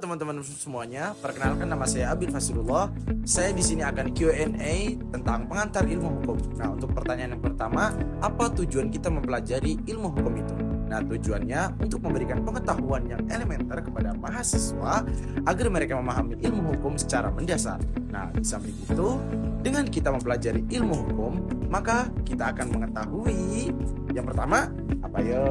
teman-teman semuanya, perkenalkan nama saya Abil Fasirullah. Saya di sini akan Q&A tentang pengantar ilmu hukum. Nah, untuk pertanyaan yang pertama, apa tujuan kita mempelajari ilmu hukum itu? Nah, tujuannya untuk memberikan pengetahuan yang elementer kepada mahasiswa agar mereka memahami ilmu hukum secara mendasar. Nah, di samping itu, dengan kita mempelajari ilmu hukum, maka kita akan mengetahui yang pertama, apa ya?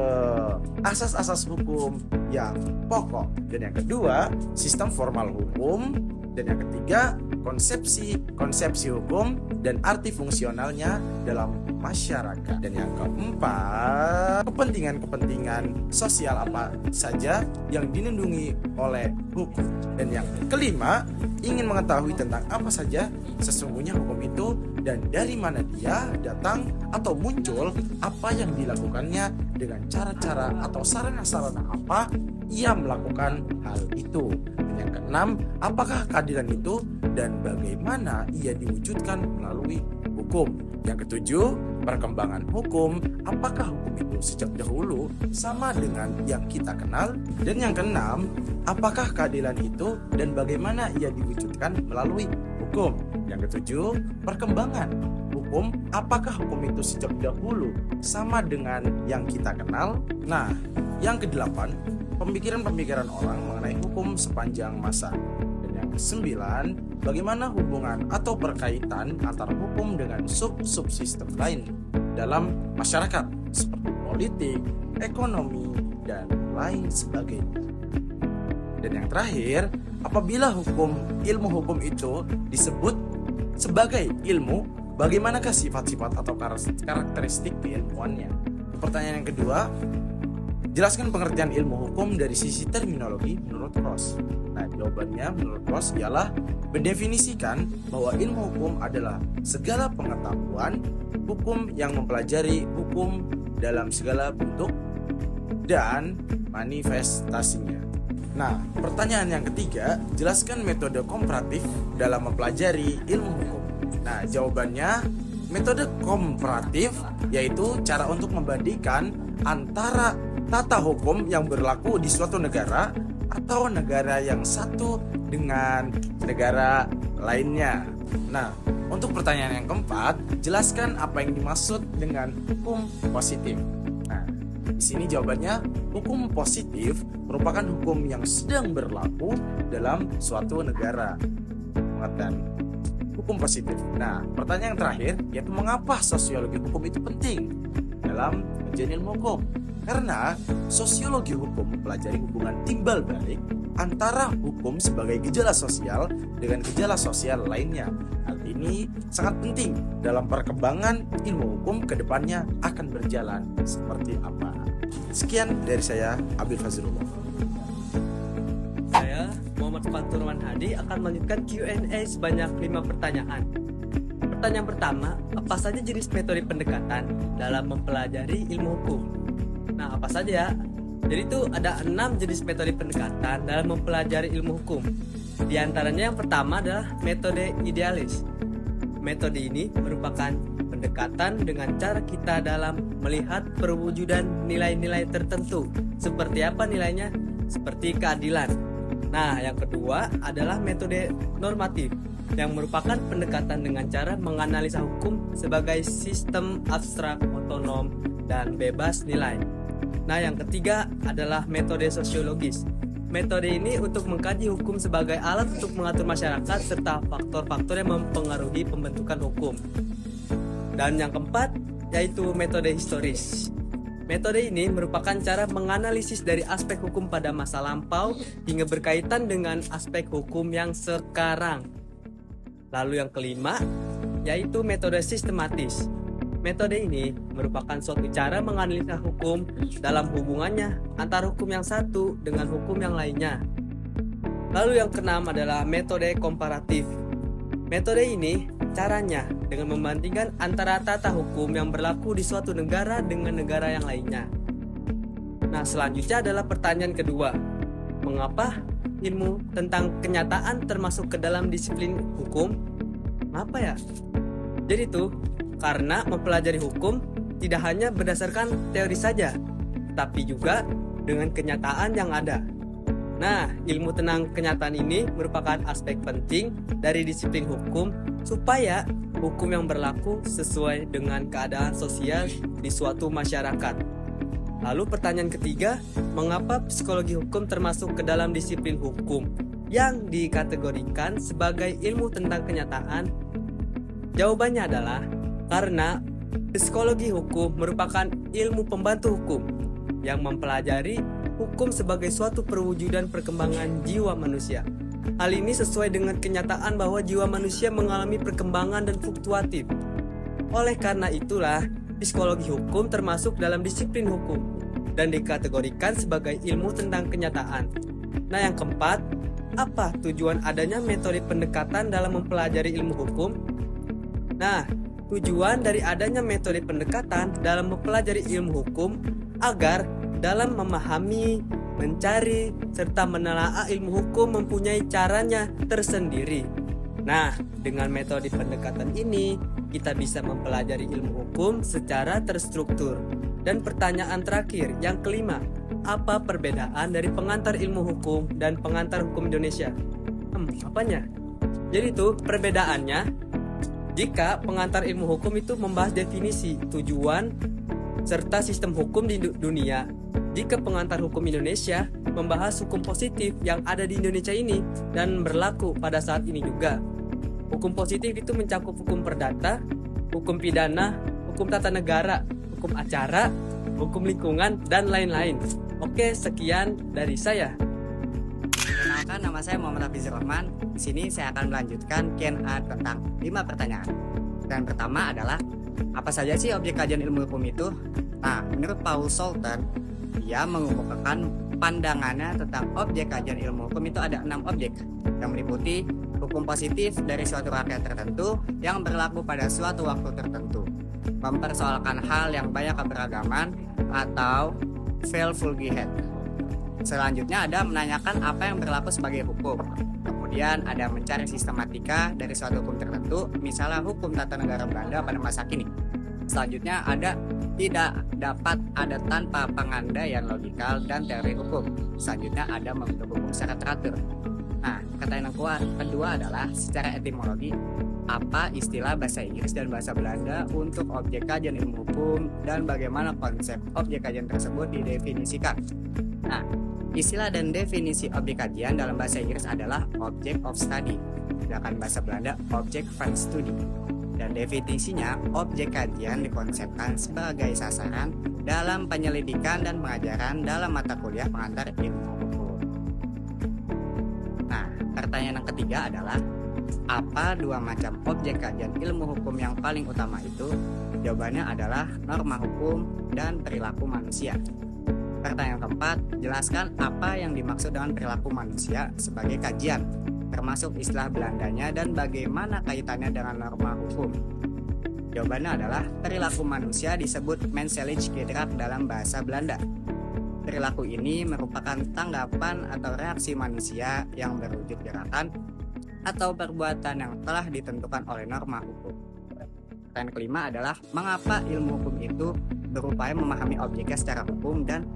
Asas-asas hukum yang pokok. Dan yang kedua, sistem formal hukum. Dan yang ketiga, konsepsi hukum dan arti fungsionalnya dalam masyarakat. Dan yang keempat, kepentingan sosial apa saja yang dilindungi oleh hukum. Dan yang kelima, ingin mengetahui tentang apa saja sesungguhnya hukum itu dan dari mana dia datang atau muncul, apa yang dilakukannya, dengan cara-cara atau sarana-sarana apa ia melakukan hal itu. Dan yang keenam, apakah keadilan itu dan bagaimana ia diwujudkan melalui hukum. Yang ketujuh, perkembangan hukum, apakah hukum itu sejak dahulu sama dengan yang kita kenal. Dan yang keenam, apakah keadilan itu dan bagaimana ia diwujudkan melalui hukum. Yang ketujuh, perkembangan hukum, apakah hukum itu sejak dahulu sama dengan yang kita kenal. Nah, yang kedelapan, pemikiran orang mengenai hukum sepanjang masa. Dan yang kesembilan, bagaimana hubungan atau berkaitan antara hukum dengan subsistem lain dalam masyarakat seperti politik, ekonomi, dan lain sebagainya. Dan yang terakhir, apabila ilmu hukum itu disebut sebagai ilmu, bagaimanakah sifat-sifat atau karakteristik keilmuannya? Pertanyaan yang kedua, jelaskan pengertian ilmu hukum dari sisi terminologi menurut Ross. Nah, jawabannya menurut Ross ialah mendefinisikan bahwa ilmu hukum adalah segala pengetahuan hukum yang mempelajari hukum dalam segala bentuk dan manifestasinya. Nah, pertanyaan yang ketiga, jelaskan metode komparatif dalam mempelajari ilmu hukum. Nah, jawabannya metode komparatif yaitu cara untuk membandingkan antara tata hukum yang berlaku di suatu negara atau negara yang satu dengan negara lainnya. Nah, untuk pertanyaan yang keempat, jelaskan apa yang dimaksud dengan hukum positif. Nah, di sini jawabannya, hukum positif merupakan hukum yang sedang berlaku dalam suatu negara. Pengertian hukum positif. Nah, pertanyaan yang terakhir yaitu mengapa sosiologi hukum itu penting dalam kajian ilmu hukum? Karena sosiologi hukum mempelajari hubungan timbal balik antara hukum sebagai gejala sosial dengan gejala sosial lainnya. Hal ini sangat penting dalam perkembangan ilmu hukum ke depannya akan berjalan seperti apa. Sekian dari saya, Abil Fazrullah. Saya, Muhammad Faturwan Hadi, akan melanjutkan Q&A sebanyak 5 pertanyaan. Pertanyaan pertama, apa saja jenis metode pendekatan dalam mempelajari ilmu hukum? Nah, apa saja ya? Jadi itu ada 6 jenis metode pendekatan dalam mempelajari ilmu hukum. Di antaranya yang pertama adalah metode idealis. Metode ini merupakan pendekatan dengan cara kita dalam melihat perwujudan nilai-nilai tertentu. Seperti apa nilainya? Seperti keadilan. Nah, yang kedua adalah metode normatif, yang merupakan pendekatan dengan cara menganalisa hukum sebagai sistem abstrak, otonom, dan bebas nilai. Nah, yang ketiga adalah metode sosiologis. Metode ini untuk mengkaji hukum sebagai alat untuk mengatur masyarakat serta faktor-faktor yang mempengaruhi pembentukan hukum. Dan yang keempat yaitu metode historis. Metode ini merupakan cara menganalisis dari aspek hukum pada masa lampau hingga berkaitan dengan aspek hukum yang sekarang. Lalu yang kelima yaitu metode sistematis. Metode ini merupakan suatu cara menganalisa hukum dalam hubungannya antara hukum yang satu dengan hukum yang lainnya. Lalu yang keenam adalah metode komparatif. Metode ini caranya dengan membandingkan antara tata hukum yang berlaku di suatu negara dengan negara yang lainnya. Nah, selanjutnya adalah pertanyaan kedua. Mengapa ilmu tentang kenyataan termasuk ke dalam disiplin hukum? Kenapa ya? Jadi tuh, karena mempelajari hukum tidak hanya berdasarkan teori saja, tapi juga dengan kenyataan yang ada. Nah, ilmu tentang kenyataan ini merupakan aspek penting dari disiplin hukum supaya hukum yang berlaku sesuai dengan keadaan sosial di suatu masyarakat. Lalu pertanyaan ketiga, mengapa psikologi hukum termasuk ke dalam disiplin hukum yang dikategorikan sebagai ilmu tentang kenyataan? Jawabannya adalah karena psikologi hukum merupakan ilmu pembantu hukum yang mempelajari hukum sebagai suatu perwujudan perkembangan jiwa manusia. Hal ini sesuai dengan kenyataan bahwa jiwa manusia mengalami perkembangan dan fluktuatif. Oleh karena itulah, psikologi hukum termasuk dalam disiplin hukum dan dikategorikan sebagai ilmu tentang kenyataan. Nah, yang keempat, apa tujuan adanya metode pendekatan dalam mempelajari ilmu hukum? Nah, tujuan dari adanya metode pendekatan dalam mempelajari ilmu hukum agar dalam memahami, mencari, serta menelaah ilmu hukum mempunyai caranya tersendiri. Nah, dengan metode pendekatan ini, kita bisa mempelajari ilmu hukum secara terstruktur. Dan pertanyaan terakhir, yang kelima, apa perbedaan dari pengantar ilmu hukum dan pengantar hukum Indonesia? Apanya? Jadi itu perbedaannya, jika pengantar ilmu hukum itu membahas definisi, tujuan, serta sistem hukum di dunia. Jika pengantar hukum Indonesia membahas hukum positif yang ada di Indonesia ini dan berlaku pada saat ini juga. Hukum positif itu mencakup hukum perdata, hukum pidana, hukum tata negara, hukum acara, hukum lingkungan, dan lain-lain. Oke, sekian dari saya. Perkenalkan, nama saya Muhammad Hafizur Rahman. Di sini saya akan melanjutkan Q&A tentang 5 pertanyaan. Dan pertama adalah, apa saja sih objek kajian ilmu hukum itu? Nah, menurut Paul Solton, dia mengemukakan pandangannya tentang objek kajian ilmu hukum itu ada 6 objek yang meliputi hukum positif dari suatu rakyat tertentu yang berlaku pada suatu waktu tertentu, mempersoalkan hal yang banyak keberagaman atau Velfulgihet. Selanjutnya ada menanyakan apa yang berlaku sebagai hukum. Kemudian ada mencari sistematika dari suatu hukum tertentu, misalnya hukum tata negara Belanda pada masa kini. Selanjutnya ada tidak dapat ada tanpa pengandaian logikal dan teori hukum. Selanjutnya ada membentuk hukum secara teratur. Nah, kata yang kedua adalah secara etimologi, apa istilah bahasa Inggris dan bahasa Belanda untuk objek kajian ilmu hukum dan bagaimana konsep objek kajian tersebut didefinisikan. Nah, istilah dan definisi objek kajian dalam bahasa Inggris adalah object of study, sedangkan bahasa Belanda object van study. Dan definisinya, objek kajian dikonsepkan sebagai sasaran dalam penyelidikan dan pengajaran dalam mata kuliah pengantar ilmu hukum. Nah, pertanyaan yang ketiga adalah, apa 2 macam objek kajian ilmu hukum yang paling utama itu? Jawabannya adalah norma hukum dan perilaku manusia. Pertanyaan keempat, jelaskan apa yang dimaksud dengan perilaku manusia sebagai kajian, termasuk istilah Belandanya dan bagaimana kaitannya dengan norma hukum. Jawabannya adalah perilaku manusia disebut menselijk gedrag dalam bahasa Belanda. Perilaku ini merupakan tanggapan atau reaksi manusia yang berwujud gerakan atau perbuatan yang telah ditentukan oleh norma hukum. Pertanyaan kelima adalah, mengapa ilmu hukum itu berupaya memahami objeknya secara hukum dan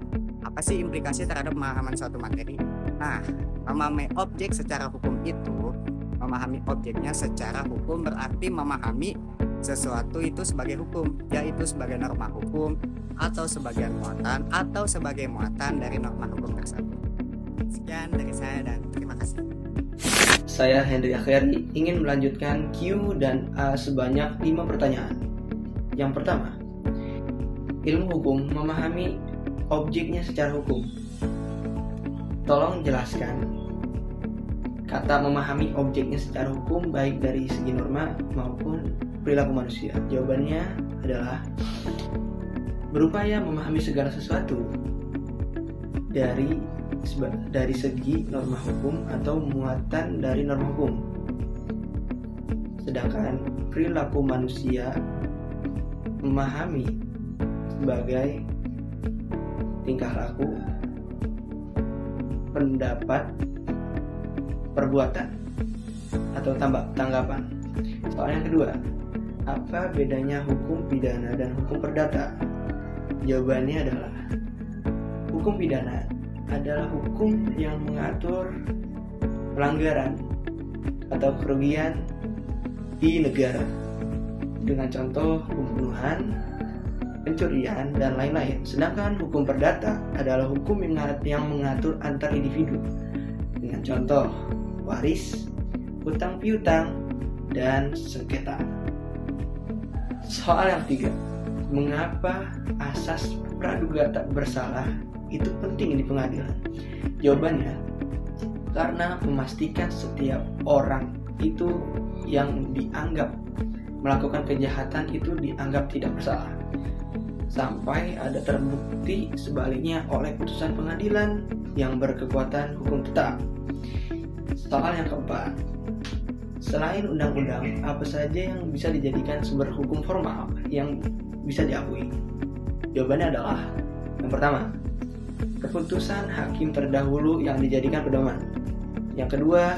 apa sih implikasi terhadap pemahaman suatu materi? Nah, memahami objek secara hukum itu, memahami objeknya secara hukum berarti memahami sesuatu itu sebagai hukum, yaitu sebagai norma hukum atau sebagai muatan dari norma hukum tersebut. Sekian dari saya dan terima kasih. Saya Henry Akhiri ingin melanjutkan Q dan A sebanyak 5 pertanyaan. Yang pertama, ilmu hukum memahami objeknya secara hukum. Tolong jelaskan kata memahami objeknya secara hukum baik dari segi norma maupun perilaku manusia. Jawabannya adalah berupaya memahami segala sesuatu dari segi norma hukum atau muatan dari norma hukum. Sedangkan perilaku manusia memahami sebagai tingkah laku, pendapat, perbuatan atau tanggapan. Soal yang kedua, apa bedanya hukum pidana dan hukum perdata? Jawabannya adalah hukum pidana adalah hukum yang mengatur pelanggaran atau kerugian di negara dengan contoh pembunuhan, pencurian, dan lain-lain. Sedangkan hukum perdata adalah hukum yang mengatur antar individu dengan contoh waris, hutang piutang, dan sengketa. Soal yang ketiga, mengapa asas praduga tak bersalah itu penting di pengadilan? Jawabannya, karena memastikan setiap orang itu yang dianggap melakukan kejahatan itu dianggap tidak bersalah sampai ada terbukti sebaliknya oleh putusan pengadilan yang berkekuatan hukum tetap. Soal yang keempat, selain undang-undang, apa saja yang bisa dijadikan sumber hukum formal yang bisa diakui? Jawabannya adalah yang pertama, keputusan hakim terdahulu yang dijadikan pedoman. Yang kedua,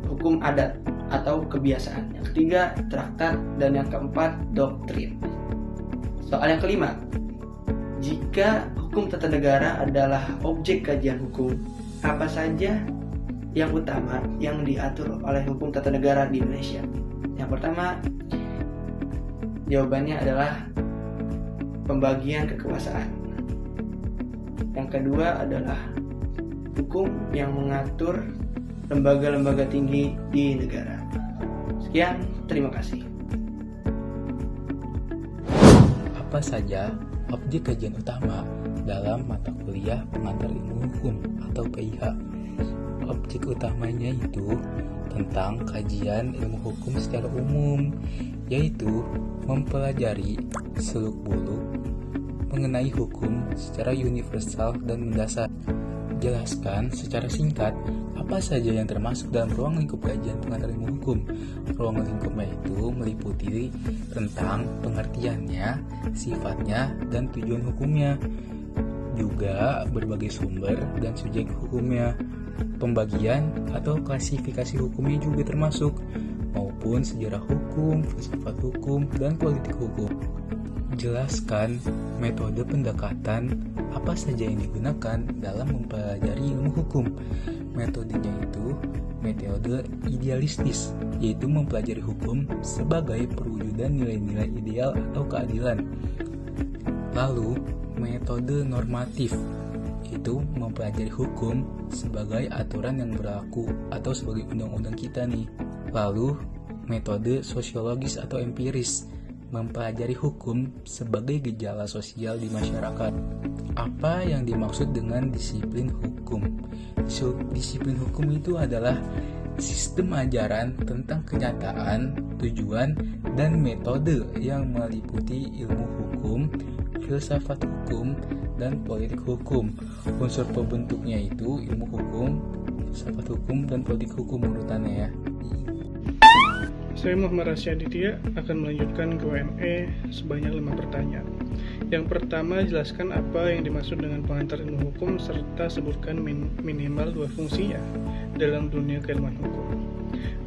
hukum adat atau kebiasaan. Yang ketiga, traktat. Dan yang keempat, doktrin. Soal yang kelima, jika hukum tata negara adalah objek kajian hukum, apa saja yang utama yang diatur oleh hukum tata negara di Indonesia? Yang pertama, jawabannya adalah pembagian kekuasaan. Yang kedua adalah hukum yang mengatur lembaga-lembaga tinggi di negara. Sekian, terima kasih. Apa saja objek kajian utama dalam mata kuliah pengantar ilmu hukum atau PIH? Objek utamanya itu tentang kajian ilmu hukum secara umum, yaitu mempelajari seluk-beluk mengenai hukum secara universal dan mendasar. Jelaskan secara singkat apa saja yang termasuk dalam ruang lingkup kajian pengantar ilmu hukum. Ruang lingkupnya itu meliputi tentang pengertiannya, sifatnya, dan tujuan hukumnya. Juga berbagai sumber dan subjek hukumnya. Pembagian atau klasifikasi hukumnya juga termasuk, maupun sejarah hukum, filsafat hukum, dan politik hukum. Jelaskan metode pendekatan apa saja yang digunakan dalam mempelajari ilmu hukum. Metodenya itu metode idealistis, yaitu mempelajari hukum sebagai perwujudan nilai-nilai ideal atau keadilan. Lalu, metode normatif, yaitu mempelajari hukum sebagai aturan yang berlaku atau sebagai undang-undang kita nih. Lalu, metode sosiologis atau empiris, mempelajari hukum sebagai gejala sosial di masyarakat. Apa yang dimaksud dengan disiplin hukum? Disiplin hukum itu adalah sistem ajaran tentang kenyataan, tujuan, dan metode yang meliputi ilmu hukum, filsafat hukum, dan politik hukum. Unsur pembentuknya itu ilmu hukum, filsafat hukum, dan politik hukum urutannya ya. Saya Muhammad Rasya Aditya akan melanjutkan Q&A sebanyak 5 pertanyaan. Yang pertama, jelaskan apa yang dimaksud dengan pengantar ilmu hukum serta sebutkan minimal 2 fungsinya dalam dunia keilmuan hukum.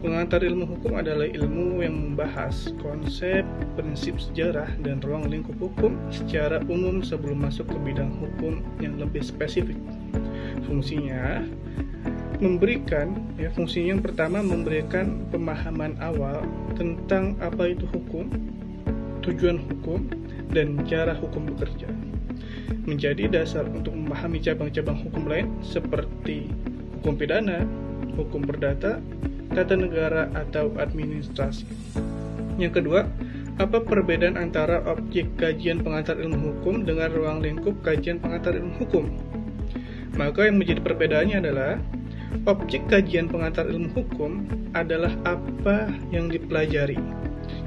Pengantar ilmu hukum adalah ilmu yang membahas konsep, prinsip sejarah, dan ruang lingkup hukum secara umum sebelum masuk ke bidang hukum yang lebih spesifik. Fungsinya yang pertama memberikan pemahaman awal tentang apa itu hukum, tujuan hukum, dan cara hukum bekerja. Menjadi dasar untuk memahami cabang-cabang hukum lain seperti hukum pidana, hukum perdata, tata negara, atau administrasi. Yang kedua, apa perbedaan antara objek kajian pengantar ilmu hukum dengan ruang lingkup kajian pengantar ilmu hukum? Maka yang menjadi perbedaannya adalah objek kajian pengantar ilmu hukum adalah apa yang dipelajari,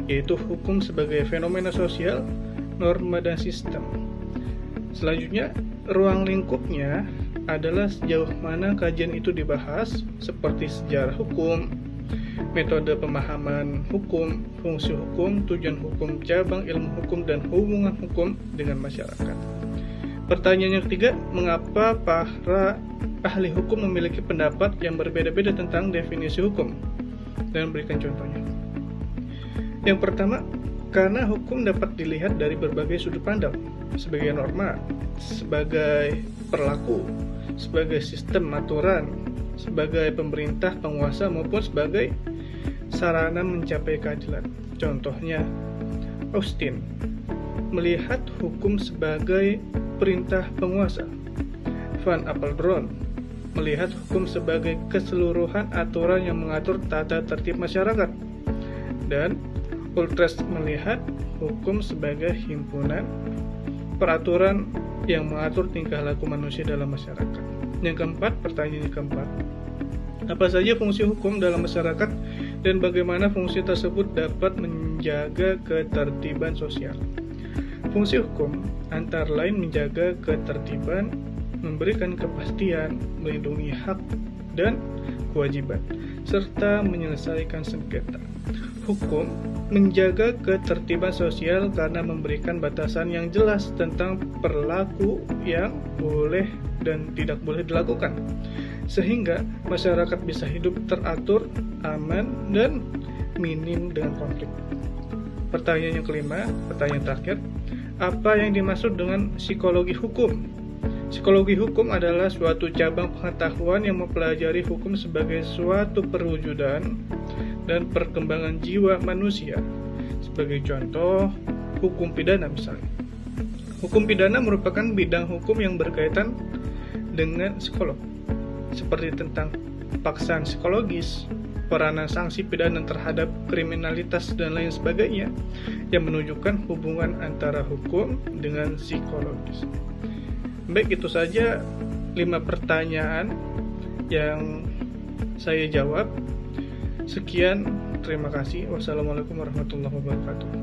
yaitu hukum sebagai fenomena sosial, norma, dan sistem. Selanjutnya, ruang lingkupnya adalah sejauh mana kajian itu dibahas, seperti sejarah hukum, metode pemahaman hukum, fungsi hukum, tujuan hukum, cabang ilmu hukum, dan hubungan hukum dengan masyarakat. Pertanyaan yang ketiga, mengapa para ahli hukum memiliki pendapat yang berbeda-beda tentang definisi hukum? Dan berikan contohnya. Yang pertama, Karena hukum dapat dilihat dari berbagai sudut pandang, sebagai norma, sebagai perlaku, sebagai sistem aturan, sebagai pemerintah penguasa maupun sebagai sarana mencapai keadilan. Contohnya, Austin melihat hukum sebagai perintah penguasa. Van Apeldoorn melihat hukum sebagai keseluruhan aturan yang mengatur tata tertib masyarakat. Dan Utrecht melihat hukum sebagai himpunan peraturan yang mengatur tingkah laku manusia dalam masyarakat. Yang keempat, pertanyaan yang keempat. Apa saja fungsi hukum dalam masyarakat dan bagaimana fungsi tersebut dapat menjaga ketertiban sosial? Fungsi hukum antara lain menjaga ketertiban, memberikan kepastian, melindungi hak dan kewajiban, serta menyelesaikan sengketa. Hukum menjaga ketertiban sosial karena memberikan batasan yang jelas tentang perilaku yang boleh dan tidak boleh dilakukan, sehingga masyarakat bisa hidup teratur, aman, dan minim dengan konflik. Pertanyaan yang kelima, pertanyaan terakhir, apa yang dimaksud dengan psikologi hukum? Psikologi hukum adalah suatu cabang pengetahuan yang mempelajari hukum sebagai suatu perwujudan dan perkembangan jiwa manusia. Sebagai contoh, hukum pidana misalnya. Hukum pidana merupakan bidang hukum yang berkaitan dengan psikolog, seperti tentang paksaan psikologis, peranan sanksi pidana terhadap kriminalitas dan lain sebagainya, yang menunjukkan hubungan antara hukum dengan psikologis. Baik, itu saja 5 pertanyaan yang saya jawab. Sekian, terima kasih. Wassalamualaikum warahmatullahi wabarakatuh.